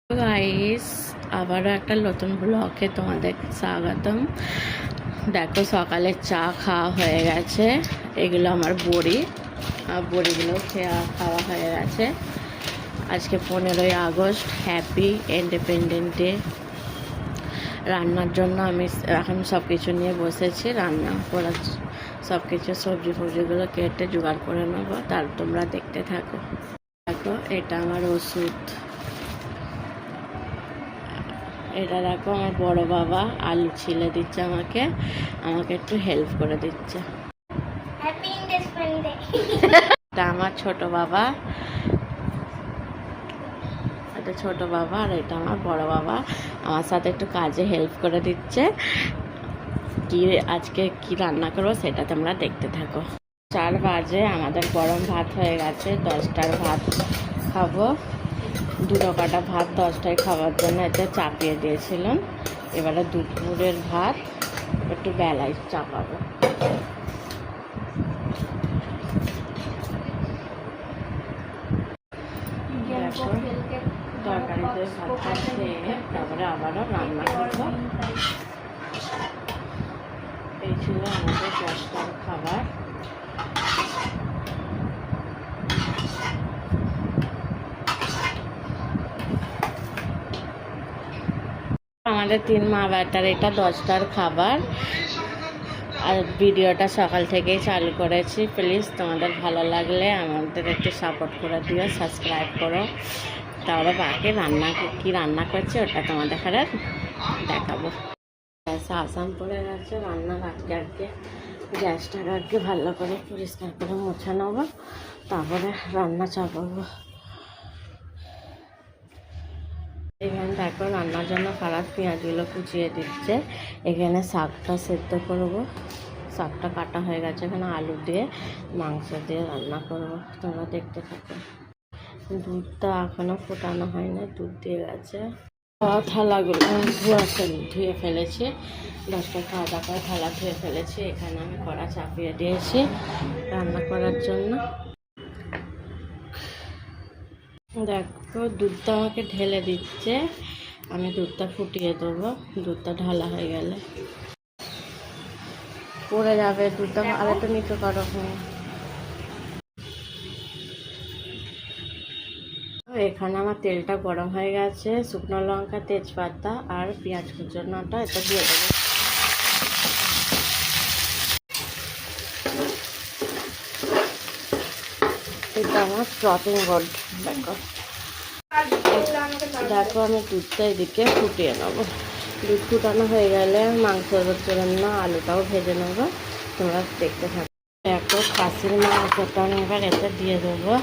Guys, আবারও একটা নতুন ব্লগে তোমাদের স্বাগতম। দেখো, সকালে চা খাওয়া হয়ে গেছে। এগুলো আমার বড়ি, বড়িগুলো খাওয়া হয়ে গেছে। আজকে 15ই আগস্ট, হ্যাপি ইন্ডিপেন্ডেন্ট ডে। রান্নার জন্য আমি এখন সব কিছু নিয়ে বসেছি, রান্না করার সব কিছু সবজি ফবজিগুলো কেটে জোগাড় করে নেবো। তার তোমরা দেখতে থাকো। দেখো, এটা আমার ওষুধ। এটা দেখো, আমার বড় বাবা আলু ছিলে দিচ্ছে, আমাকে একটু হেল্প করে দিচ্ছে। এটা আমার ছোট বাবা, এটা ছোট বাবা, আর এটা আমার বড় বাবা আমার সাথে একটু কাজে হেল্প করে দিচ্ছে। আজকে কি রান্না করবো সেটা তোমরা দেখতে থাকো। 4 বাজে, আমাদের গরম ভাত হয়ে গেছে। 10টার ভাত খাবো। 2 কাটা ভাত 10টায় খাওয়ার জন্য এতে চাপিয়ে দিয়েছিলাম। এবারে দুপুরের ভাত একটু বেলায় চাপাবো। দেখো, তরকারিতে ভাতটা খেয়ে তারপরে আবারও রান্না করবো। এই ছিল আমাদের 10টার খাবার। আমাদের 3 মা বেটার এটা 10টার খাবার। আর ভিডিওটা সকাল থেকেই চালু করেছি। প্লিজ তোমাদের ভালো লাগলে আমাদের একটু সাপোর্ট করে দিও, সাবস্ক্রাইব করো। তাহলে বাকি কি রান্না করছে ওটা তোমাদের আর দেখাবো। গ্যাসে আসাম পড়ে গেছে, রান্নার আগে গ্যাসটাকে ভালো করে পরিষ্কার করে মুছে নেবো, তারপরে রান্না চাপাবো। এখানে দেখো, রান্নার জন্য ফারাদ পেঁয়াজগুলো কুচিয়ে দিচ্ছে। এখানে শাকটা সেদ্ধ করবো। শাকটা কাটা হয়ে গেছে। এখানে আলু দিয়ে মাংস দিয়ে রান্না করবো, তোমরা দেখতে থাকো। দুধটা এখনো ফোটানো হয় না, দুধ দিয়ে গেছে। থালাগুলো ধুয়ে ফেলেছি। 10টা খাওয়া দাওয়া করে থালা ধুয়ে ফেলেছি। এখানে আমি কড়া চাপিয়ে দিয়েছি রান্না করার জন্য। দেখো, দুধটা আমাকে ঢেলে দিচ্ছে, আমি দুধটা ফুটিয়ে দেবো। দুধটা ঢালা হয়ে গেলে পড়ে যাবে দুধটা, আর একটু নিচু করো। এখানে আমার তেলটা গরম হয়ে গেছে। শুকনো লঙ্কা, তেজপাতা আর পেঁয়াজ কুচানোটা এটা দিয়ে দেবো। এটা আমার চপিং বোর্ড। দেখো, আমি দুধটা এদিকে ফুটিয়ে নেবো। দুধ ফুটানো হয়ে গেলে মাংসের জন্য আলুটাও ভেজে নেবো, তোমরা দেখতে থাকো। দেখো, খাসির মাংসটা আমি এবার এতে দিয়ে দেবো।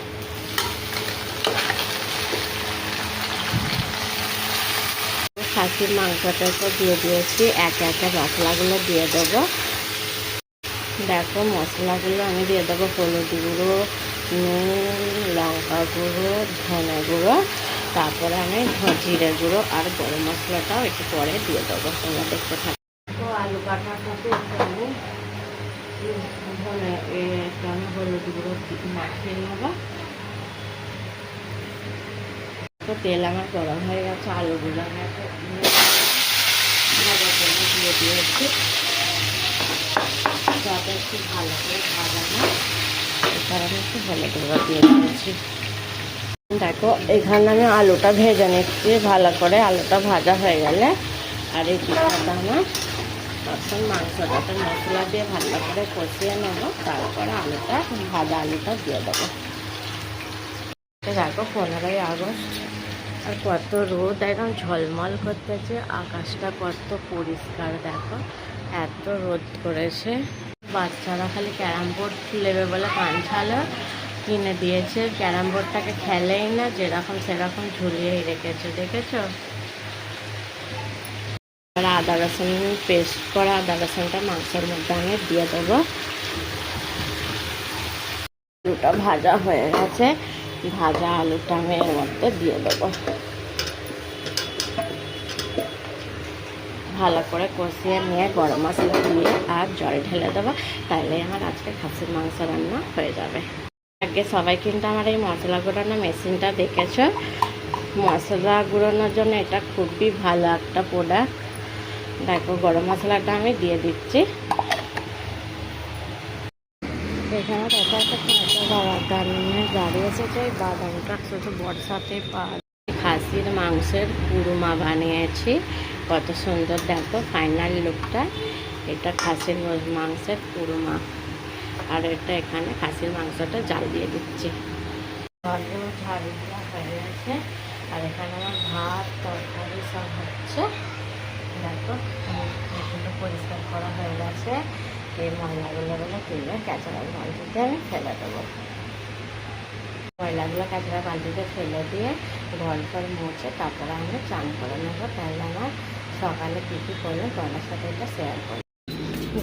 খাসির মাংসটা তো দিয়ে দিয়েছি, একে একে মশলাগুলো দিয়ে দেবো। দেখো, মশলাগুলো আমি দিয়ে দেবো হলুদ গুঁড়ো, নুন, লঙ্কা গুঁড়ো, ধনে গুঁড়ো, তারপরে আমি জিরে গুঁড়ো আর গরম মশলাটাও একটু পরে দিয়ে দেবো, তোমরা দেখতে থাকো। তো আলু কাটাটাতে আমি হলুদ গুঁড়ো মাখিয়ে নেবো। তো তেল আমার গরম হয়ে গেছে, আলুগুলো আমি ভাজা করে দিয়ে দিয়েছি। যাতে একটু ভালো করে ভাজা না, এই কারণে একটু হলুদ গুঁড়ো দিয়ে দিয়েছি। দেখো, এখানে আমি আলুটা ভেজে নিচ্ছি ভালো করে। আলুটা ভাজা হয়ে গেলে আর এই পিঠাটা আমার তখন মাংসটাতে মশলা দিয়ে ভালো করে কষিয়ে নেবো, তারপরে ভাজা আলুটা দিয়ে দেবো। দেখো, 15ই আগস্ট আর কত রোদ, একদম ঝলমল করতেছে। আকাশটা কত পরিষ্কার, দেখো এত রোদ করেছে। বাচ্চারা খালি ক্যারাম বোর্ড নেবে বলে কানছালো কিনে দিয়েছে। ক্যারাম বোর্ডটাকে খেলেই না, যেরকম সেরকম ঝুলিয়েই রেখেছে, দেখেছো? আর আদা রসুন পেস্ট করা আদা রসুনটা মাংসের মধ্যে আমি দিয়ে দেবো। আলুটা ভাজা হয়ে গেছে, ভাজা আলুটা আমি এর মধ্যে দিয়ে দেবো। ভালো করে কষিয়ে নিয়ে গরম মশলা দিয়ে আর জল ঢেলে দেবো, তাহলে আমার আজকে খাসির মাংস রান্না হয়ে যাবে। আগে সবাই কিন্তু আমার এই মশলা গুঁড়ানো মেশিনটা দেখেছো, মশলা গুঁড়োনোর জন্য এটা খুবই ভালো একটা প্রোডাক্ট। দেখো গরম মশলাটা আমি দিয়ে দিচ্ছি। এখানে দেখো একটা কাঁচা বাদাম নিয়ে গাড়ি এসেছে। এই বাদামটা শুধু বর্ষাতে পাওয়া যায়। খাসির মাংসের কুরমা বানিয়েছি, কত সুন্দর দেখো ফাইনাল লুকটা। এটা খাসির মাংসের কুরমা, আর এটা এখানে খাসির মাংসটা জাল দিয়ে দিচ্ছি। জলগুলো ঝাল দেওয়া হয়ে গেছে, আর এখানে আমার ভাত তরকারি সব হচ্ছে। দেখো এগুলো পরিষ্কার করা হয়ে গেছে। এই ময়লাগুলো তুলে ক্যাচড়ার বালতিতে আমি ফেলে দেবো। ময়লাগুলো ক্যাচড়ার বালতিতে ফেলে দিয়ে ঘর ফল মুছে তারপরে আমি চান করে নেবো। তাহলে আমার সকালে কী কী করবো তোমার সাথে এটা শেয়ার করবো।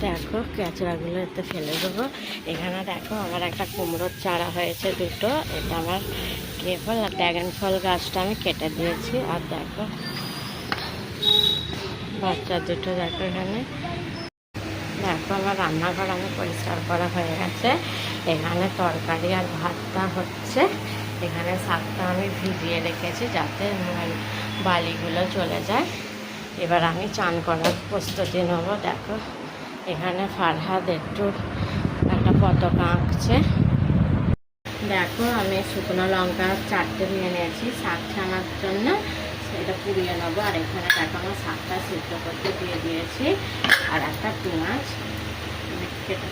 দেখো ক্যাচড়াগুলো এতে ফেলে দেবো। এখানে দেখো আমার একটা কুমড়োর চারা হয়েছে দুটো। এটা আমার কে ফল আর ড্রাগন ফল গাছটা আমি কেটে দিয়েছি। আর দেখো বাচ্চা দুটো দেখো এখানে। দেখো আমার রান্নাঘর আমি পরিষ্কার করা হয়ে গেছে। এখানে তরকারি আর ভাতটা হচ্ছে। এখানে শাকটা আমি ভিজিয়ে রেখেছি যাতে বালিগুলো চলে যায়। এবার আমি চান করার প্রস্তুতি নেব। দেখো এখানে ফারহাদ একটু একটা পতাকা আঁকছে। দেখো আমি শুকনো লঙ্কা 4টে নিয়ে নিয়েছি শাক ছানার জন্য, সেটা পুড়িয়ে নেবো। আর এখানে দেখো আমার শাকটা সিদ্ধ করতে দিয়ে দিয়েছি, আর একটা পেঁয়াজ কেটে